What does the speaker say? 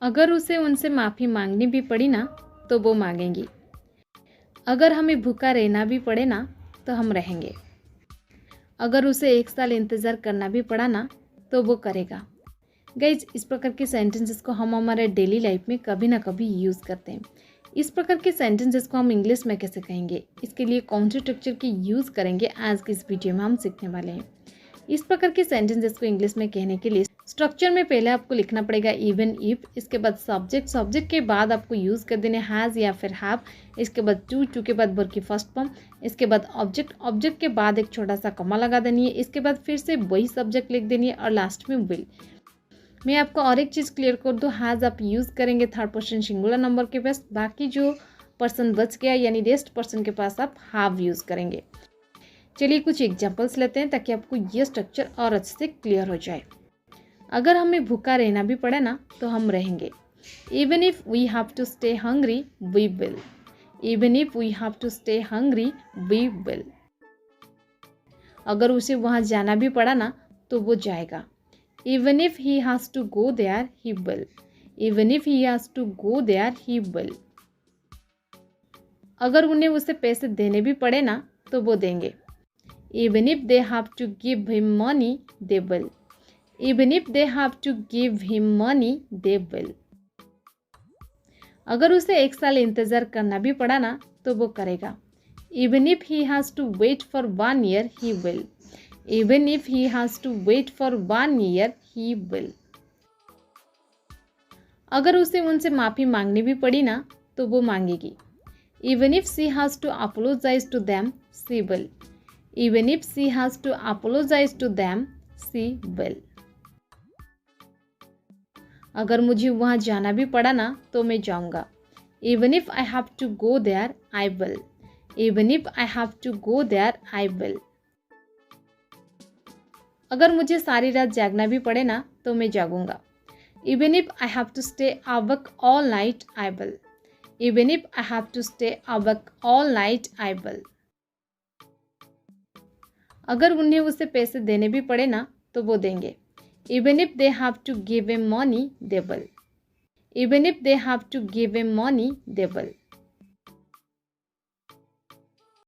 अगर उसे उनसे माफ़ी मांगनी भी पड़ी ना तो वो मांगेंगी। अगर हमें भूखा रहना भी पड़े ना तो हम रहेंगे। अगर उसे 1 साल इंतज़ार करना भी पड़ा ना तो वो करेगा। गाइज, इस प्रकार के सेंटेंसेस को हम हमारे डेली लाइफ में कभी ना कभी यूज़ करते हैं। इस प्रकार के सेंटेंसेस को हम इंग्लिश में कैसे कहेंगे, इसके लिए कौन से स्ट्रक्चर की यूज़ करेंगे, आज की इस वीडियो में हम सीखने वाले हैं। इस प्रकार के सेंटेंसेस को इंग्लिश में कहने के लिए स्ट्रक्चर में पहले आपको लिखना पड़ेगा इवन इफ, इसके बाद सब्जेक्ट, सब्जेक्ट के बाद आपको यूज़ कर देने हैज़ या फिर हैव, इसके बाद टू, टू के बाद वर्ब की फर्स्ट फॉर्म, इसके बाद ऑब्जेक्ट, ऑब्जेक्ट के बाद एक छोटा सा कॉमा लगा देनी है, इसके बाद फिर से वही सब्जेक्ट लिख देनी है और लास्ट में विल। मैं आपको और एक चीज़ क्लियर कर दूँ, हैज़ आप यूज़ करेंगे थर्ड पर्सन सिंगुलर नंबर के पास, बाकी जो पर्सन बच गया यानी रेस्ट पर्सन के पास आप हैव यूज़ करेंगे। चलिए कुछ एग्जांपल्स लेते हैं ताकि आपको ये स्ट्रक्चर और अच्छे से क्लियर हो जाए। अगर हमें भूखा रहना भी पड़े ना तो हम रहेंगे। Even if we have to stay hungry we will. Even if we have to stay hungry we will. अगर उसे वहाँ जाना भी पड़ा ना तो वो जाएगा। Even if he has to go there, he will. Even if he has to go there, he will. अगर उन्हें उसे पैसे देने भी पड़े ना तो वो देंगे। Even if they have to give him money, they will. Even if they have to give him money, they will. अगर उसे 1 साल इंतज़ार करना भी पड़ा ना तो वो करेगा। Even if he has to wait for 1 year, he will. Even if he has to wait for 1 year, he will. अगर उसे उनसे माफ़ी मांगनी भी पड़ी ना तो वो मांगेगी। Even if she has to apologize to them, she will. Even if she has to apologize to them, she will. अगर मुझे वहाँ जाना भी पड़ा ना तो मैं जाऊँगा। Even if I have to go there, I will. Even if I have to go there, I will. अगर मुझे सारी रात जागना भी पड़े ना तो मैं जागूंगा। Even if I have to stay awake all night, I will. Even if I have to stay awake all night, I will. अगर उन्हें उसे पैसे देने भी पड़े ना तो वो देंगे। Even if they have to give him money, they will. Even if they have to give him money, they will.